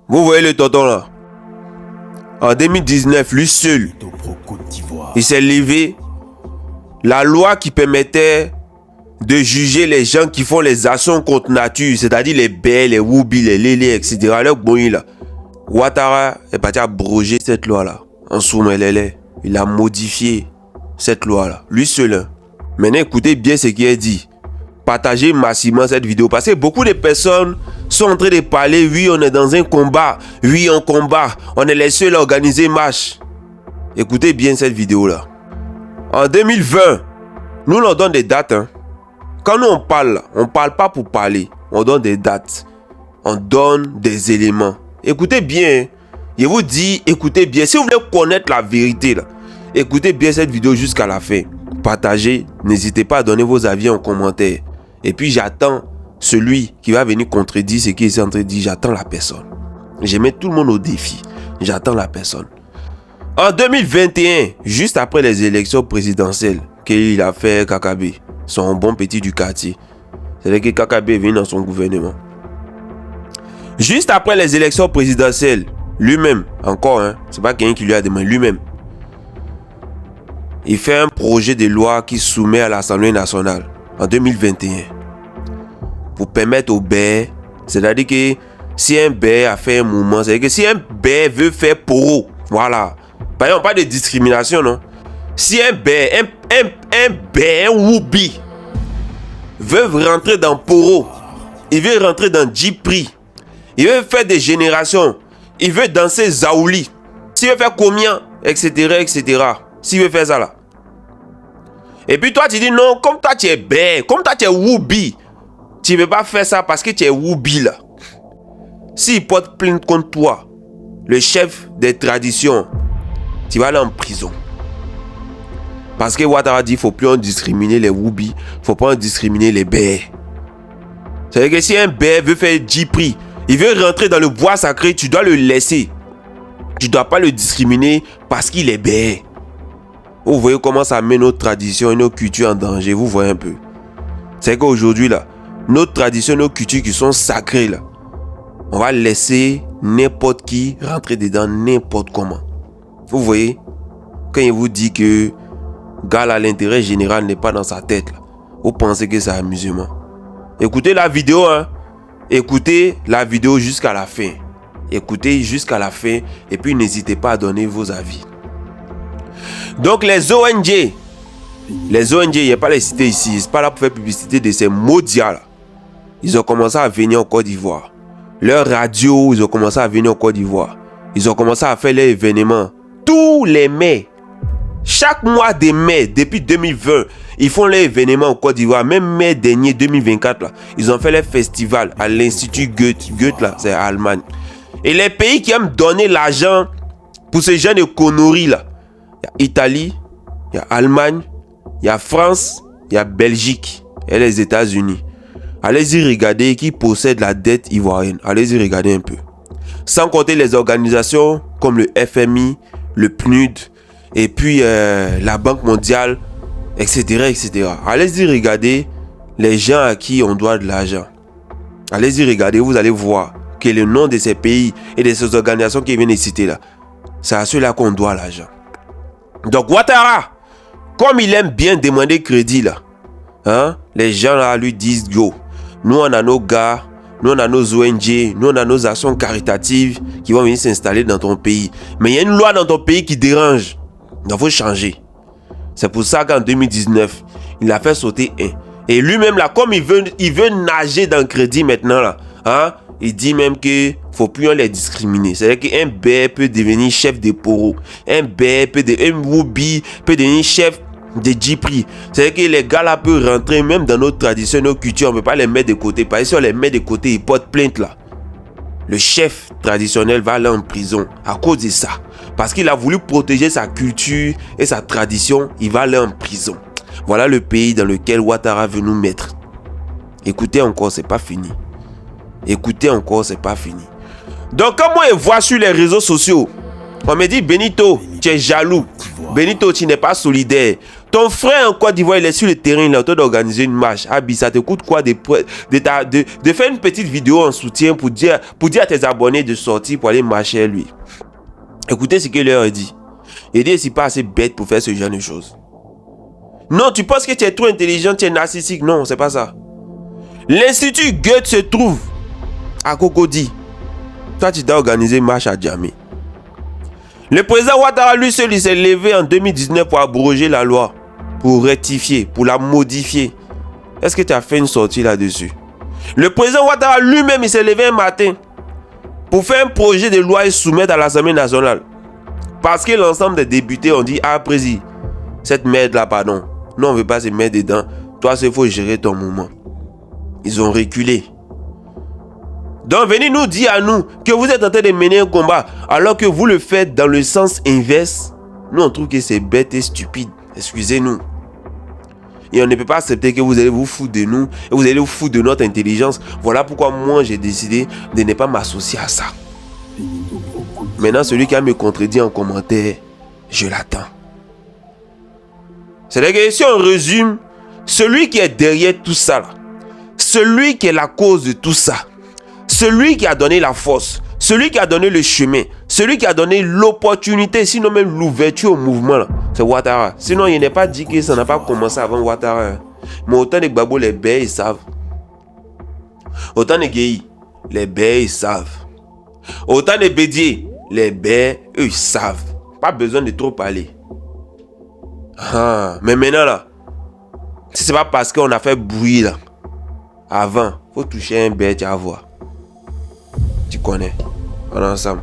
Vous voyez le tonton là? En 2019, lui seul, il s'est levé. La loi qui permettait de juger les gens qui font les actions contre nature, c'est-à-dire les bêtes, les woubi, les lélés, etc. Le bon là. Ouattara est parti abroger cette loi-là. En Soumelele, il a modifié cette loi-là. Lui seul. Hein. Maintenant, écoutez bien ce qu'il a dit. Partagez massivement cette vidéo parce que beaucoup de personnes sont en train de parler. Oui, on est dans un combat. Oui, on combat. On est les seuls à organiser marche. Écoutez bien cette vidéo-là. En 2020, nous on donne des dates. Hein. Quand nous on parle pas pour parler. On donne des dates. On donne des éléments. Écoutez bien. Je vous dis, écoutez bien. Si vous voulez connaître la vérité, là, écoutez bien cette vidéo jusqu'à la fin. Partagez. N'hésitez pas à donner vos avis en commentaire. Et puis j'attends celui qui va venir contredire ce qu'il est en train de dire. J'attends la personne. Je mets tout le monde au défi. J'attends la personne. En 2021, juste après les élections présidentielles, qu'il a fait Kakabe, son bon petit du quartier. C'est-à-dire que Kakabe est venu dans son gouvernement. Juste après les élections présidentielles, lui-même, encore, hein, c'est pas quelqu'un qui lui a demandé, lui-même, il fait un projet de loi qui soumet à l'Assemblée nationale en 2021 pour permettre aux bêtes, c'est-à-dire que si un bête a fait un mouvement, c'est-à-dire que si un bête veut faire poro, voilà, par exemple, pas de discrimination, non. Si un bête, un woubi veut rentrer dans poro, il veut rentrer dans Djipri, il veut faire des générations, il veut danser Zaouli, s'il veut faire combien, etc., etc. S'il veut faire ça là. Et puis toi tu dis non, comme toi tu es bête, comme toi tu es woubi, tu ne veux pas faire ça parce que tu es woubi là. S'il porte plainte contre toi, le chef des traditions, tu vas aller en prison. Parce que Ouattara dit qu'il ne faut plus en discriminer les woubi, il ne faut pas en discriminer les bêtes. C'est-à-dire que si un bête veut faire Djipri, il veut rentrer dans le bois sacré, tu dois le laisser. Tu ne dois pas le discriminer parce qu'il est bête. Vous voyez comment ça met notre tradition et nos cultures en danger. Vous voyez un peu. C'est qu'aujourd'hui, là, nos traditions, nos cultures qui sont sacrées, là, on va laisser n'importe qui rentrer dedans n'importe comment. Vous voyez, quand il vous dit que gars, l'intérêt général n'est pas dans sa tête, là, vous pensez que c'est amusement. Écoutez la vidéo, hein. Écoutez la vidéo jusqu'à la fin. Écoutez jusqu'à la fin et puis n'hésitez pas à donner vos avis. Donc les ONG, il n'y a pas les citer ici, c'est pas là pour faire publicité de ces maudits là. Ils ont commencé à venir en Côte d'Ivoire. Leurs radios, ils ont commencé à venir en Côte d'Ivoire. Ils ont commencé à faire les événements. Tous les mai, chaque mois de mai, depuis 2020, ils font les événements en Côte d'Ivoire. Même mai dernier, 2024, là, ils ont fait les festivals à l'Institut Goethe. Goethe, là, c'est en Allemagne. Et les pays qui aiment donner l'argent pour ces jeunes de conneries, là, il y a Italie, il y a Allemagne, il y a France, il y a Belgique et les États-Unis. Allez-y regarder qui possède la dette ivoirienne. Allez-y regarder un peu. Sans compter les organisations comme le FMI, le PNUD, et puis la Banque mondiale, etc., etc. Allez-y regarder les gens à qui on doit de l'argent. Allez-y regarder, vous allez voir que le nom de ces pays et de ces organisations qui viennent de citer là, c'est à ceux-là qu'on doit l'argent. Donc Ouattara, comme il aime bien demander crédit là, hein, les gens là lui disent go, nous on a nos gars, nous on a nos ONG, nous on a nos actions caritatives qui vont venir s'installer dans ton pays. Mais il y a une loi dans ton pays qui dérange. Il faut changer. C'est pour ça qu'en 2019, il a fait sauter un. Et lui-même là, comme il veut nager dans le crédit maintenant là, hein, il dit même que faut plus les discriminer. C'est-à-dire qu'un bête peut devenir chef de poro, un bête un woubi peut devenir chef de Djipri. C'est-à-dire que les gars là peuvent rentrer même dans notre tradition, nos cultures, on ne peut pas les mettre de côté. Parce que si on les met de côté, ils portent plainte là. Le chef traditionnel va aller en prison à cause de ça. Parce qu'il a voulu protéger sa culture et sa tradition, il va aller en prison. Voilà le pays dans lequel Ouattara veut nous mettre. Écoutez encore, c'est pas fini. Écoutez encore, c'est pas fini. Donc, quand moi je vois sur les réseaux sociaux, on me dit Benito, tu es jaloux. Benito, tu n'es pas solidaire. Ton frère en Côte d'Ivoire, il est sur le terrain, il est en train d'organiser une marche. Abi, ça te coûte quoi de faire une petite vidéo en soutien pour dire à tes abonnés de sortir pour aller marcher à lui. Écoutez ce qu'il leur a dit. Il dit, c'est pas assez bête pour faire ce genre de choses. Non, tu penses que tu es trop intelligent, tu es narcissique. Non, c'est pas ça. L'Institut Goethe se trouve à Cocody. Toi, tu dois organiser une marche à Djamé. Le président Ouattara, lui seul, il s'est levé en 2019 pour abroger la loi, pour rectifier, pour la modifier. Est-ce que tu as fait une sortie là-dessus? Le président Ouattara lui-même, il s'est levé un matin pour faire un projet de loi et soumettre à l'Assemblée nationale. Parce que l'ensemble des députés ont dit, ah, président, cette merde-là, pardon. Non, on ne veut pas se mettre dedans. Toi, il faut gérer ton mouvement. Ils ont reculé. Donc, venez nous dire à nous que vous êtes en train de mener un combat alors que vous le faites dans le sens inverse. Nous, on trouve que c'est bête et stupide. Excusez-nous. Et on ne peut pas accepter que vous allez vous foutre de nous et vous allez vous foutre de notre intelligence. Voilà pourquoi moi, j'ai décidé de ne pas m'associer à ça. Maintenant, celui qui a me contredit en commentaire, je l'attends. C'est-à-dire que si on résume, celui qui est derrière tout ça, là, celui qui est la cause de tout ça, celui qui a donné la force, celui qui a donné le chemin, celui qui a donné l'opportunité, sinon même l'ouverture au mouvement, là, c'est Ouattara. Sinon, il n'est pas dit que ça n'a pas commencé avant Ouattara. Hein. Mais autant de Gbagbo, les bêtes, ils savent. Autant de Gueye, les bêtes, ils savent. Autant de Bédier, les bêtes, eux, ils savent. Pas besoin de trop parler. Ah, mais maintenant, là, si c'est pas parce qu'on a fait bruit, là, avant, faut toucher un bête, tu vas voir. Tu connais. On est ensemble.